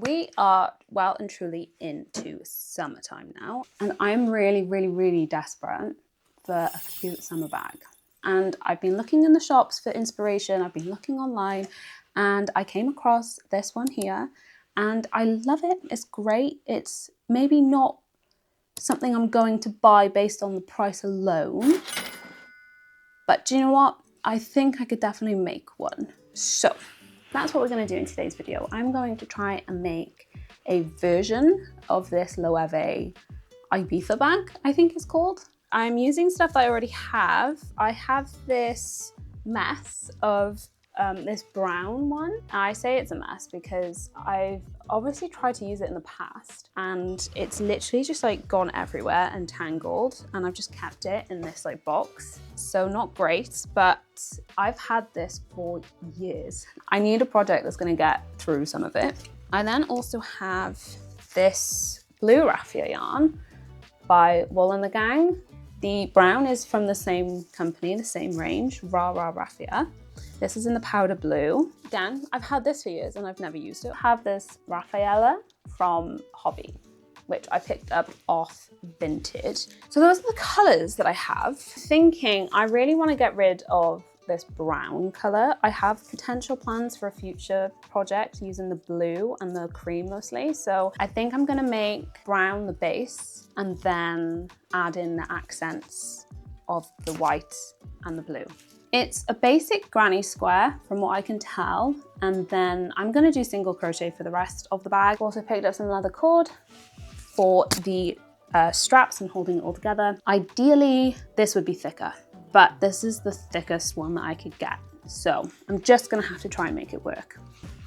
we are well and truly into summertime now, and I'm really desperate for a cute summer bag. And I've been looking in the shops for inspiration, I've been looking online, and I came across this one here, and I love it. It's great. It's maybe not something I'm going to buy based on the price alone, but do you know what? I think I could definitely make one. So that's what we're going to do in today's video. I'm going to try and make a version of this Loewe Ibiza bag, I think it's called. I'm using stuff that I already have. I have this mess of this brown one. I say it's a mess because I've obviously tried to use it in the past and it's literally just like gone everywhere and tangled, and I've just kept it in this like box. So not great, but I've had this for years. I need a project that's going to get through some of it. I then also have this blue raffia yarn by Wool and the Gang. The brown is from the same company, the same range, Raffia. This is in the powder blue. Again, I've had this for years and I've never used it. I have this Raffaella from Hobby, which I picked up off Vinted. So those are the colors that I have. Thinking I really want to get rid of this brown color. I have potential plans for a future project using the blue and the cream mostly. So I think I'm gonna make brown the base and then add in the accents of the white and the blue. It's a basic granny square from what I can tell, and then I'm gonna do single crochet for the rest of the bag. Also picked up some leather cord for the straps and holding it all together. Ideally, this would be thicker, but this is the thickest one that I could get. So I'm just gonna have to try and make it work.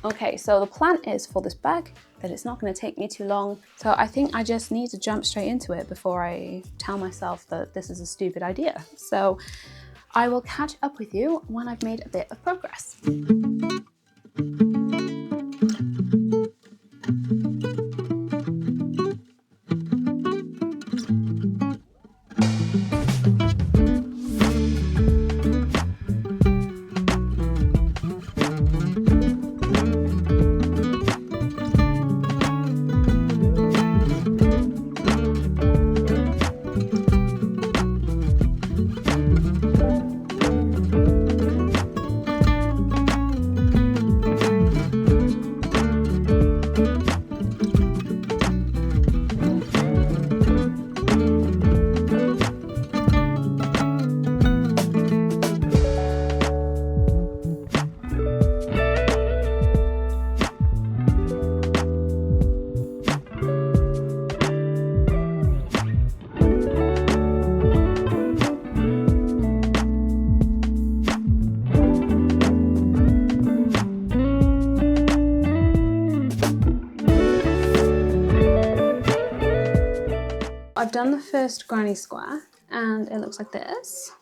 Okay, so the plan is for this bag that it's not gonna take me too long. So I think I just need to jump straight into it before I tell myself that this is a stupid idea. So I will catch up with you when I've made a bit of progress. I've done the first granny square and it looks like this.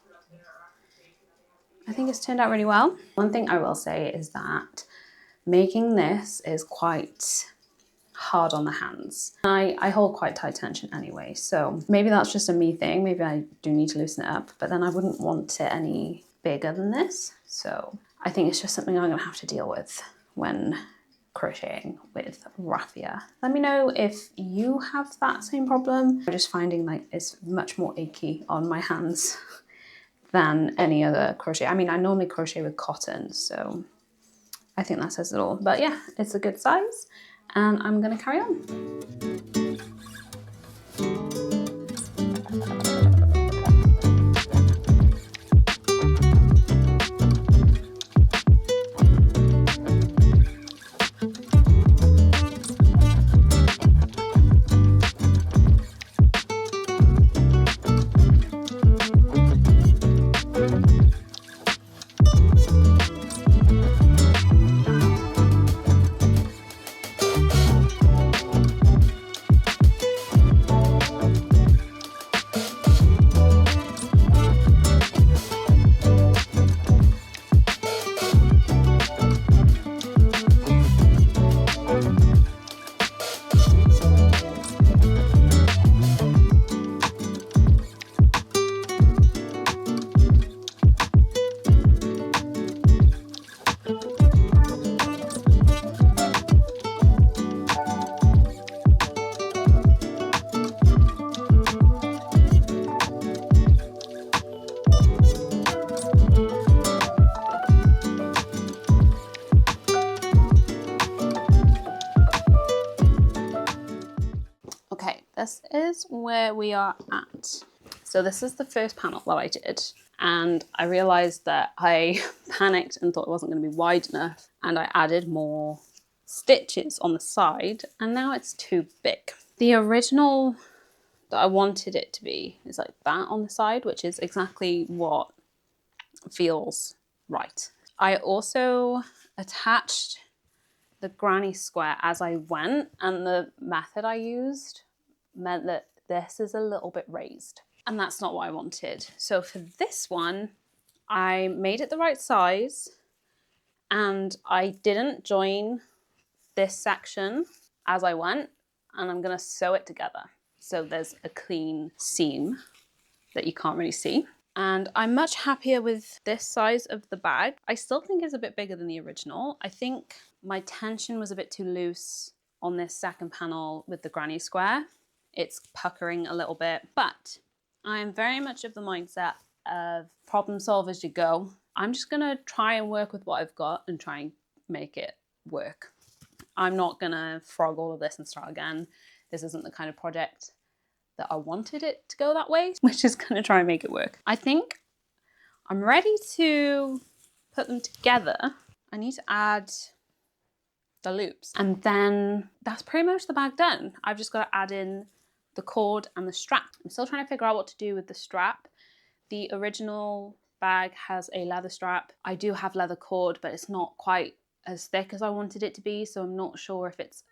I think it's turned out really well. One thing I will say is that making this is quite hard on the hands. I hold quite tight tension anyway, so maybe that's just a me thing. Maybe I do need to loosen it up, but then I wouldn't want it any bigger than this. So I think it's just something I'm gonna have to deal with when crocheting with raffia. Let me know if you have that same problem. I'm just finding like it's much more achy on my hands than any other crochet. I mean, I normally crochet with cotton, so I think that says it all. But yeah, it's a good size and I'm gonna carry on. this is where we are at. So this is the first panel that I did, and I realized that I panicked and thought it wasn't going to be wide enough, and I added more stitches on the side, and now it's too big. The original that I wanted it to be is like that on the side, which is exactly what feels right. I also attached the granny square as I went, and the method I used meant that this is a little bit raised, and that's not what I wanted. So for this one, I made it the right size, and I didn't join this section as I went, and I'm gonna sew it together. So there's a clean seam that you can't really see. And I'm much happier with this size of the bag. I still think it's a bit bigger than the original. I think my tension was a bit too loose on this second panel with the granny square. It's puckering a little bit, but I'm very much of the mindset of problem solve as you go. I'm just gonna try and work with what I've got and try and make it work. I'm not gonna frog all of this and start again. This isn't the kind of project that I wanted it to go that way, which is gonna try and make it work. I think I'm ready to put them together. I need to add the loops, and then that's pretty much the bag done. I've just got to add in the cord and the strap. I'm still trying to figure out what to do with the strap. The original bag has a leather strap. I do have leather cord, but it's not quite as thick as I wanted it to be, so I'm not sure if it's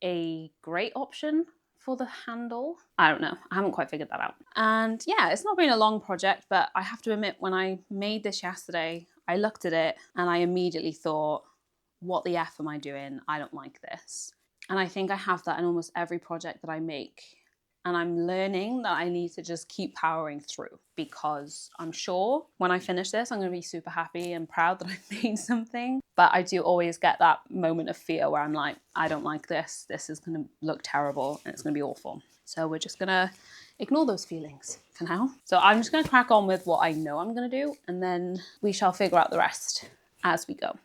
a great option for the handle. I don't know. I haven't quite figured that out. And yeah, it's not been a long project, but I have to admit, when I made this yesterday, I looked at it and I immediately thought, what the F am I doing? I don't like this. And I think I have that in almost every project that I make. And I'm learning that I need to just keep powering through, because I'm sure when I finish this, I'm going to be super happy and proud that I've made something. But I do always get that moment of fear where I'm like, I don't like this. This is going to look terrible and it's going to be awful. So we're just going to ignore those feelings for now. So I'm just going to crack on with what I know I'm going to do, and then we shall figure out the rest as we go.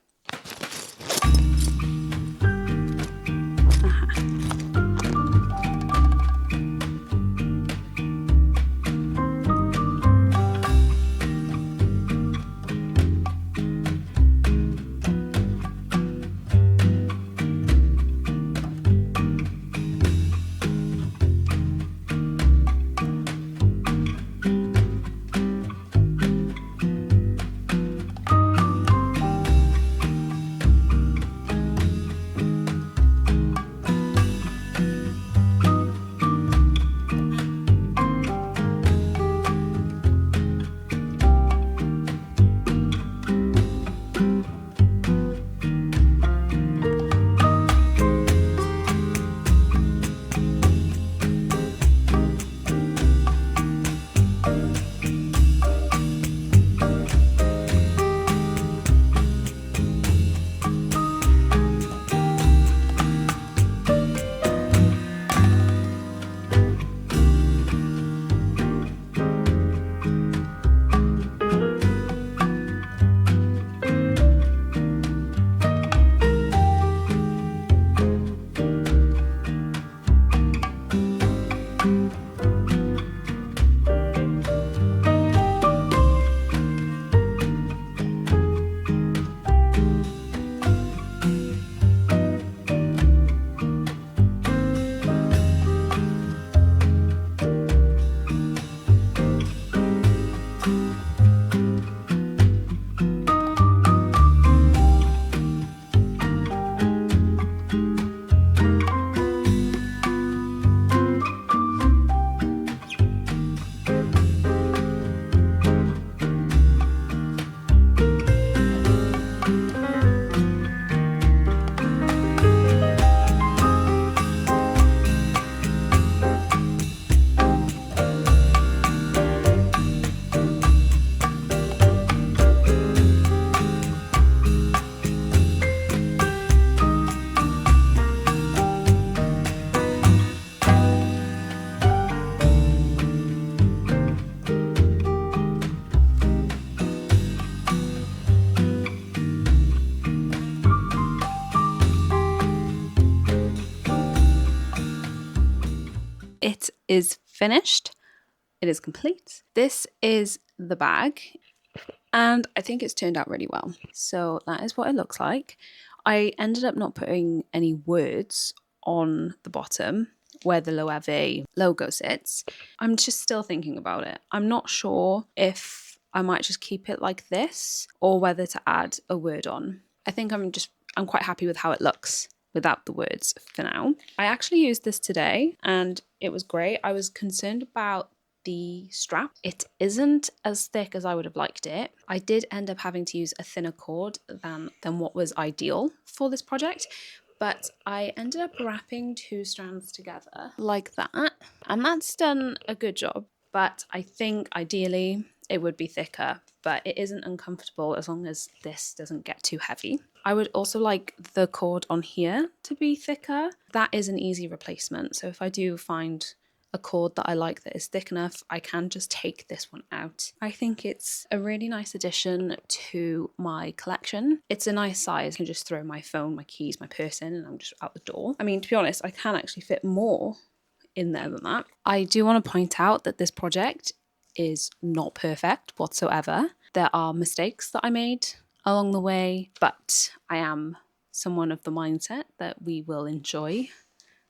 it is finished. It is complete. This is the bag, and I think it's turned out really well. So that is what it looks like. I ended up not putting any words on the bottom where the Loewe logo sits. I'm just still thinking about it. I'm not sure if I might just keep it like this or whether to add a word on. I think I'm quite happy with how it looks without the words for now. I actually used this today and it was great. I was concerned about the strap. It isn't as thick as I would have liked it. I did end up having to use a thinner cord than what was ideal for this project, but I ended up wrapping 2 strands together like that, and that's done a good job. But I think ideally it would be thicker, but it isn't uncomfortable as long as this doesn't get too heavy. I would also like the cord on here to be thicker. That is an easy replacement. So if I do find a cord that I like that is thick enough, I can just take this one out. I think it's a really nice addition to my collection. It's a nice size. I can just throw my phone, my keys, my purse in and I'm just out the door. I mean, to be honest, I can actually fit more in there than that. I do want to point out that this project is not perfect whatsoever. There are mistakes that I made along the way, but I am someone of the mindset that we will enjoy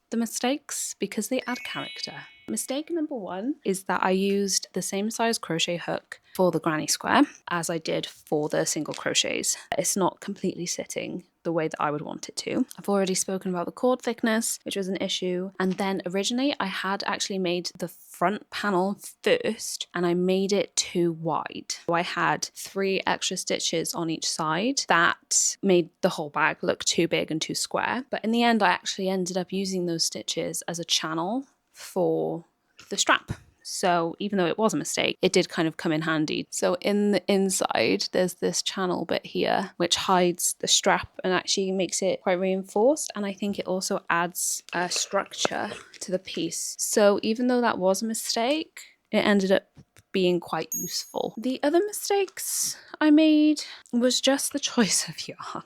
the mistakes because they add character. Mistake number 1 is that I used the same size crochet hook for the granny square as I did for the single crochets. It's not completely sitting the way that I would want it to. I've already spoken about the cord thickness, which was an issue. And then originally I had actually made the front panel first and I made it too wide. So I had 3 extra stitches on each side that made the whole bag look too big and too square. But in the end, I actually ended up using those stitches as a channel for the strap. So even though it was a mistake, it did kind of come in handy. So in the inside, there's this channel bit here, which hides the strap and actually makes it quite reinforced. And I think it also adds a structure to the piece. So even though that was a mistake, it ended up being quite useful. The other mistakes I made was just the choice of yarn.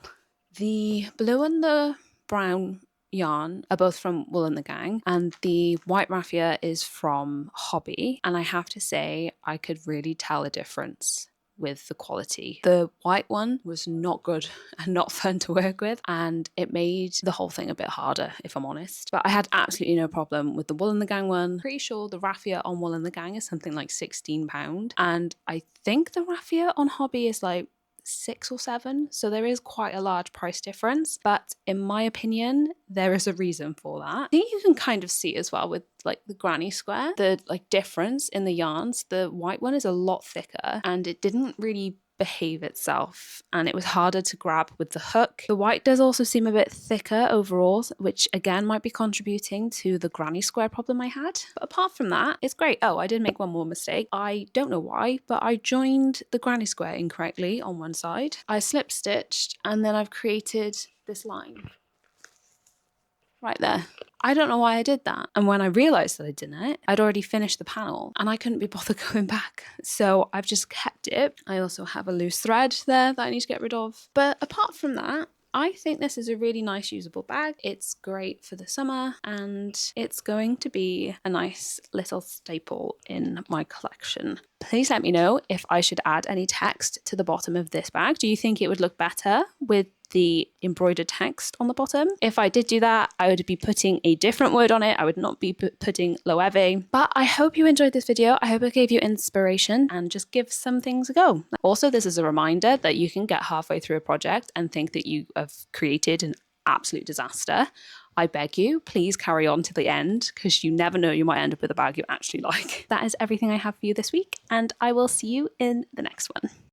The blue and the brown yarn are both from Wool and the Gang, and the white raffia is from Hobby, and I have to say I could really tell a difference with the quality. The white one was not good and not fun to work with, and it made the whole thing a bit harder, if I'm honest. But I had absolutely no problem with the Wool and the Gang one. Pretty sure the raffia on Wool and the Gang is something like £16, and I think the raffia on Hobby is like 6 or 7, so there is quite a large price difference, but in my opinion there is a reason for that. I think you can kind of see as well with like the granny square, the like difference in the yarns. The white one is a lot thicker and it didn't really behave itself and it was harder to grab with the hook. The white does also seem a bit thicker overall, which again might be contributing to the granny square problem I had. But apart from that, it's great. Oh, I did make one more mistake. I don't know why, but I joined the granny square incorrectly on one side. I slip stitched and then I've created this line right there. I don't know why I did that. And when I realised that I did it, I'd already finished the panel and I couldn't be bothered going back. So I've just kept it. I also have a loose thread there that I need to get rid of. But apart from that, I think this is a really nice usable bag. It's great for the summer and it's going to be a nice little staple in my collection. Please let me know if I should add any text to the bottom of this bag. Do you think it would look better with the embroidered text on the bottom? If I did do that, I would be putting a different word on it. I would not be putting Loewe. But I hope you enjoyed this video. I hope it gave you inspiration and just give some things a go. Also, this is a reminder that you can get halfway through a project and think that you have created an absolute disaster. I beg you, please carry on to the end because you never know, you might end up with a bag you actually like. That is everything I have for you this week, and I will see you in the next one.